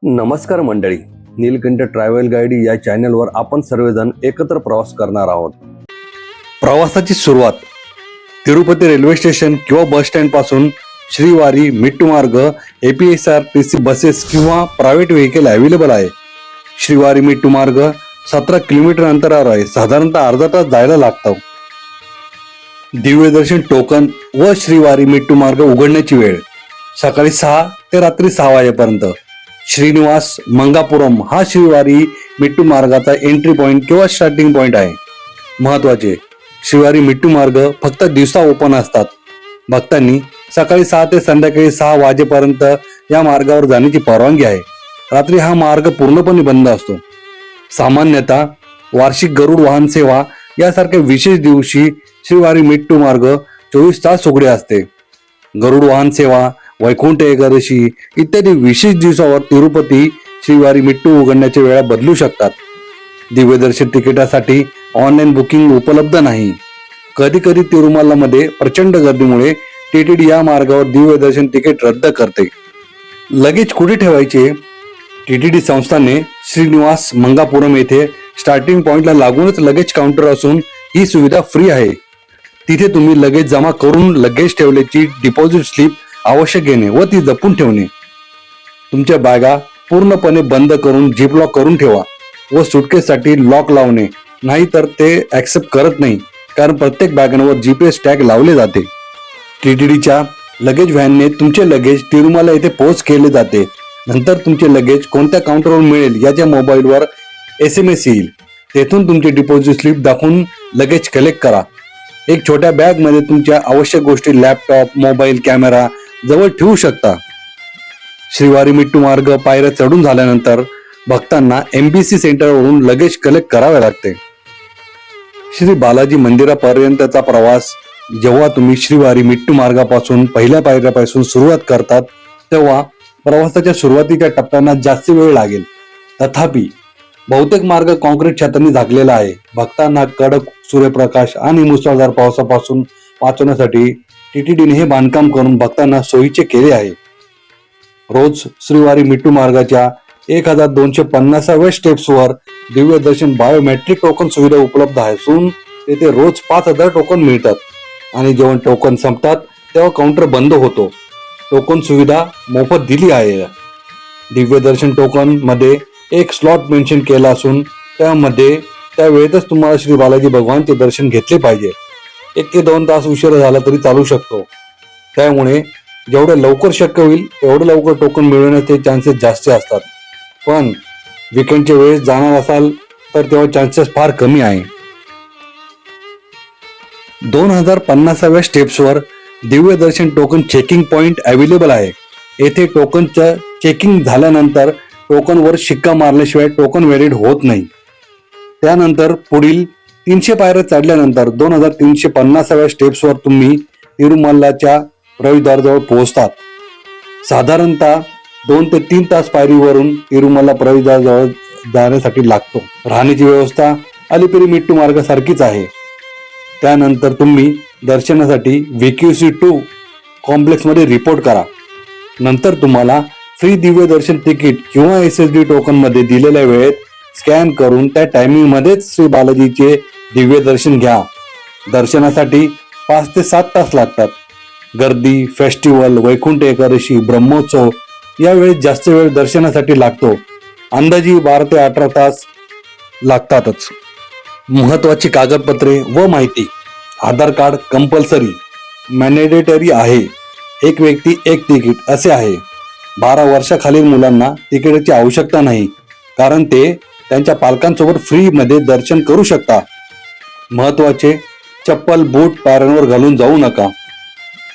नमस्कार मंडळी, Nilkanth travel guide या चॅनलवर आपण सर्वजण एकत्र प्रवास करणार आहोत. प्रवासाची सुरुवात तिरुपती रेल्वे स्टेशन किंवा बस स्टँड पासून श्रीवारी मिट्टूमार्ग APSRTC बसेस किंवा प्रायव्हेट व्हेकल अवेलेबल आहे. श्रीवारी मिट्टूमार्ग 17 किलोमीटर अंतरावर आहे. साधारणतः अर्धा तास जायला लागतो. दिव्य दर्शन टोकन व श्रीवारी मिट्टूमार्ग उघडण्याची वेळ सकाळी 6 ते रात्री 6 वाजेपर्यंत. श्रीनिवास मंगापुरम हा श्रीवारी मिट्टू मार्गाचा एंट्री पॉइंट किंवा स्टार्टिंग पॉइंट आहे. महत्वाचे, श्रीवारी मिट्टू मार्ग फक्त दिवसा ओपन असतात. भक्तांनी सकाळी 6 ते संध्याकाळी 6 वाजेपर्यंत या मार्गावर जाण्याची परवानगी आहे. रात्री हा मार्ग पूर्णपणे बंद असतो. सामान्यतः वार्षिक गरुड वाहन सेवा यासारख्या विशेष दिवशी श्रीवारी मिट्टू मार्ग 24 तास उघडे असते. गरुड वाहन सेवा, वैकुंठ एकादशी इत्यादी विशेष दिवसावर तिरुपती श्रीवारी मिट्टू उघडण्याच्या वेळा बदलू शकतात. दिव्यदर्शन तिकिटासाठी ऑनलाईन बुकिंग उपलब्ध नाही. कधी कधी तिरुमलामध्ये प्रचंड गर्दीमुळे TTD या मार्गावर दिव्यदर्शन तिकीट रद्द करते. लगेच कुठे ठेवायचे? TTD संस्थाने श्रीनिवास मंगापुरम येथे स्टार्टिंग पॉइंटला लागूनच लगेज काउंटर असून ही सुविधा फ्री आहे. तिथे तुम्ही लगेज जमा करून लगेज ठेवल्याची डिपॉझिट स्लिप आवश्यक घेणे व ती जपून ठेवणे. तुमच्या बॅगा पूर्णपणे बंद करून झिप लॉक करून ठेवा व सुटकेससाठी लॉक लावणे, नाहीतर ते ऍक्सेप्ट करत नाही, कारण प्रत्येक बॅगांवर GPS टॅग लावले जाते. TTDच्या लगेज व्हॅनने तुमचे लगेज तिरुमला येथे पोहोच केले जाते. नंतर तुमचे लगेज कोणत्या काउंटरवर मिळेल याच्या मोबाईलवर SMS येईल. तेथून तुमचे डिपॉझिट स्लिप दाखवून लगेज कलेक्ट करा. एक छोट्या बॅग मध्ये तुमच्या आवश्यक गोष्टी, लॅपटॉप, मोबाईल, कॅमेरा जवळ ठेवू शकता. श्रीवारी मिट्टू मार्ग पायऱ्या चढून झाल्यानंतर भक्तांना MBC सेंटरवरून लगेज कलेक्ट करावे लागते. श्री बालाजी मंदिरापर्यंतचा प्रवास जेव्हा तुम्ही श्रीवारी मिट्टू मार्गापासून पहिल्या पायऱ्यापासून सुरुवात करतात तेव्हा प्रवासाच्या सुरुवातीच्या टप्प्यांना जास्त वेळ लागेल. तथापि बहुतेक मार्ग कॉन्क्रीट छतांनी झाकलेला आहे. भक्तांना कडक सूर्यप्रकाश आणि मुसळधार पावसापासून वाचवण्यासाठी TTDने हे बांधकाम करून भक्तांना सोयीचे केले आहे. रोज श्रीवारी मिट्टू मार्गाच्या 1250व्या स्टेप्सवर दिव्य दर्शन बायोमेट्रिक टोकन सुविधा उपलब्ध असून तेथे रोज 5000 टोकन मिळतात आणि जेव्हा टोकन संपतात तेव्हा काउंटर बंद होतो. टोकन सुविधा मोफत दिली आहे. दिव्य दर्शन टोकन मध्ये एक स्लॉट मेन्शन केला असून त्यामध्ये त्या वेळेतच तुम्हाला श्री बालाजी भगवानचे दर्शन घेतले पाहिजे. 1 ते 2 तास उशीर झाला तरी चालू शकतो. त्यामुळे जेवढे लवकर शक्य होईल तेवढे लवकर टोकन मिळवण्याचे चान्सेस जास्त असतात. पण वीकेंडच्या वेळेस जाणार असाल तर तेव्हा चान्सेस फार कमी आहे. 2050व्या स्टेप्सवर दिव्य दर्शन टोकन चेकिंग पॉइंट अवेलेबल आहे. येथे टोकनचं चेकिंग झाल्यानंतर टोकनवर शिक्का मारल्याशिवाय टोकन व्हॅलिड होत नाही. त्यानंतर पुढील 300 पायऱ्या चढल्यानंतर 2350व्या स्टेप्सवर तुम्ही तिरुमलाच्या प्रवेशद्वाराजवळ पोहोचतात. साधारणतः 2 ते 3 तास पायरीवरून तिरुमला प्रवेशद्वाराजवळ जाण्यासाठी लागतो. राहण्याची व्यवस्था अलिपिरी मिट्टू मार्गासारखीच आहे. त्यानंतर तुम्ही दर्शनासाठी VQC2 कॉम्प्लेक्समध्ये रिपोर्ट करा. नंतर तुम्हाला फ्री दिव्य दर्शन तिकीट किंवा SSD टोकन मध्ये दिलेल्या वेळेत स्कॅन करून त्या टायमिंग मध्येच श्री बालाजीचे दिव्य दर्शन घ्या. दर्शनासाठी 5 ते 7 तास लागतात. गर्दी, फेस्टिवल, वैकुंठ एकादशी, ब्रह्मोत्सव या वेळेस जास्त वेळ दर्शनासाठी लागतो. अंदाजे 12 ते 18 तास लागतातच. महत्वाची कागदपत्रे व माहिती: आधार कार्ड कंपल्सरी मॅन्डेटरी आहे. एक व्यक्ती एक तिकीट असे आहे. 12 वर्षाखालील मुलांना तिकिटाची आवश्यकता नाही, कारण ते त्यांच्या पालकांसोबत फ्री मध्ये दर्शन करू शकता. महत्वाचे: चप्पल, बूट पायऱ्यांवर घालून जाऊ नका.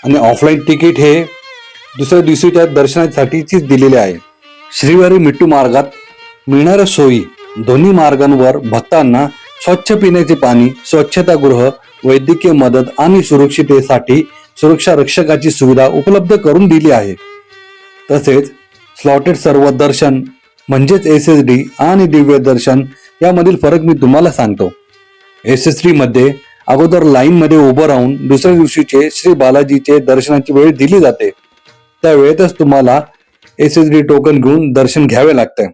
आणि ऑफलाईन तिकीट हे दुसऱ्या दिवशीच्या दर्शनासाठीच दिलेले आहे. श्रीवारी मिट्टू मार्गात मिळणाऱ्या सोयी: दोन्ही मार्गांवर भक्तांना स्वच्छ पिण्याचे पाणी, स्वच्छतागृह, वैद्यकीय मदत आणि सुरक्षिततेसाठी सुरक्षा रक्षकाची सुविधा उपलब्ध करून दिली आहे. तसेच स्लॉटेड सर्व दर्शन म्हणजेच SSD आणि दिव्य दर्शन यामधील फरक मी तुम्हाला सांगतो. SSD मध्ये अगोदर लाईन मध्ये उभं राहून दुसऱ्या दिवशीचे श्री बालाजीचे दर्शनाची वेळ दिली जाते. त्या वेळेतच तुम्हाला SSD टोकन घेऊन दर्शन घ्यावे लागते.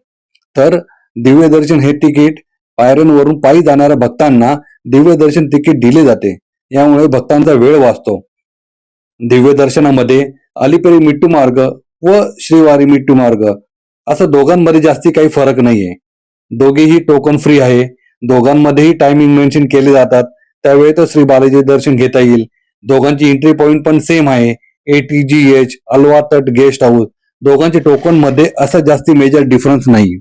तर दिव्य दर्शन हे तिकीट पायऱ्यांवरून पायी जाणाऱ्या भक्तांना दिव्य दर्शन तिकीट दिले जाते. यामुळे भक्तांचा वेळ वाचतो. दिव्य दर्शनामध्ये अलिपिरी मिट्टू मार्ग व श्रीवारी मिट्टू मार्ग असं दोघांमध्ये जास्ती काही फरक नाहीये. दोघेही टोकन फ्री आहे. दोघांमध्येही टायमिंग मेन्शन केले जातात. त्यावेळेतच श्री बालाजी दर्शन घेता येईल. दोघांची एंट्री पॉइंट पण सेम आहे. ATGH अल्वा तट गेस्ट हाऊस. दोघांच्या टोकन मध्ये असा जास्ती मेजर डिफरन्स नाही.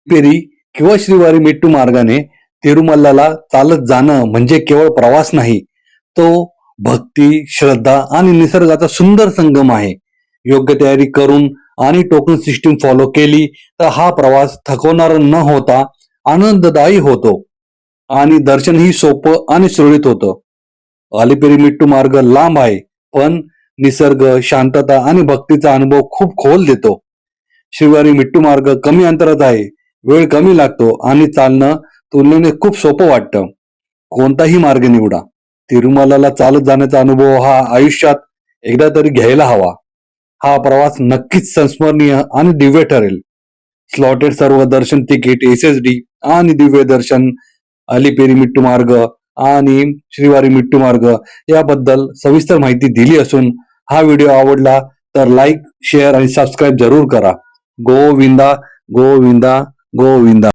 पेरी किंवा श्रीवारी मेट्टू मार्गाने तिरुमल्लाला चालत जाणं म्हणजे केवळ प्रवास नाही, तो भक्ती, श्रद्धा आणि निसर्गाचा सुंदर संगम आहे. योग्य तयारी करून आणि टोकन सिस्टीम फॉलो केली तर हा प्रवास थकवणारा न होता आनंददायी होतो आणि दर्शनही सोपं आणि सुरळीत होतं. अलिपिरी मिट्टू मार्ग लांब आहे, पण निसर्ग, शांतता आणि भक्तीचा अनुभव खूप खोल देतो. श्रीवारी मिट्टू मार्ग कमी अंतरात आहे, वेळ कमी लागतो आणि चालणं तुलनेने खूप सोपं वाटतं. कोणताही मार्ग निवडा, तिरुमलाला चालत जाण्याचा अनुभव हा आयुष्यात एकदा तरी घ्यायला हवा. हा प्रवास नक्कीच संस्मरणीय आणि दिव्य ठरेल. स्लॉटेड सर्व दर्शन तिकीट, SSD आणि दिव्य दर्शन, अलिपिरी मिट्टू मार्ग आणि श्रीवारी मिट्टू मार्ग याबद्दल सविस्तर माहिती दिली असून हा व्हिडिओ आवडला तर लाईक, शेअर आणि सबस्क्राईब जरूर करा. गोविंदा गोविंदा गोविंदा.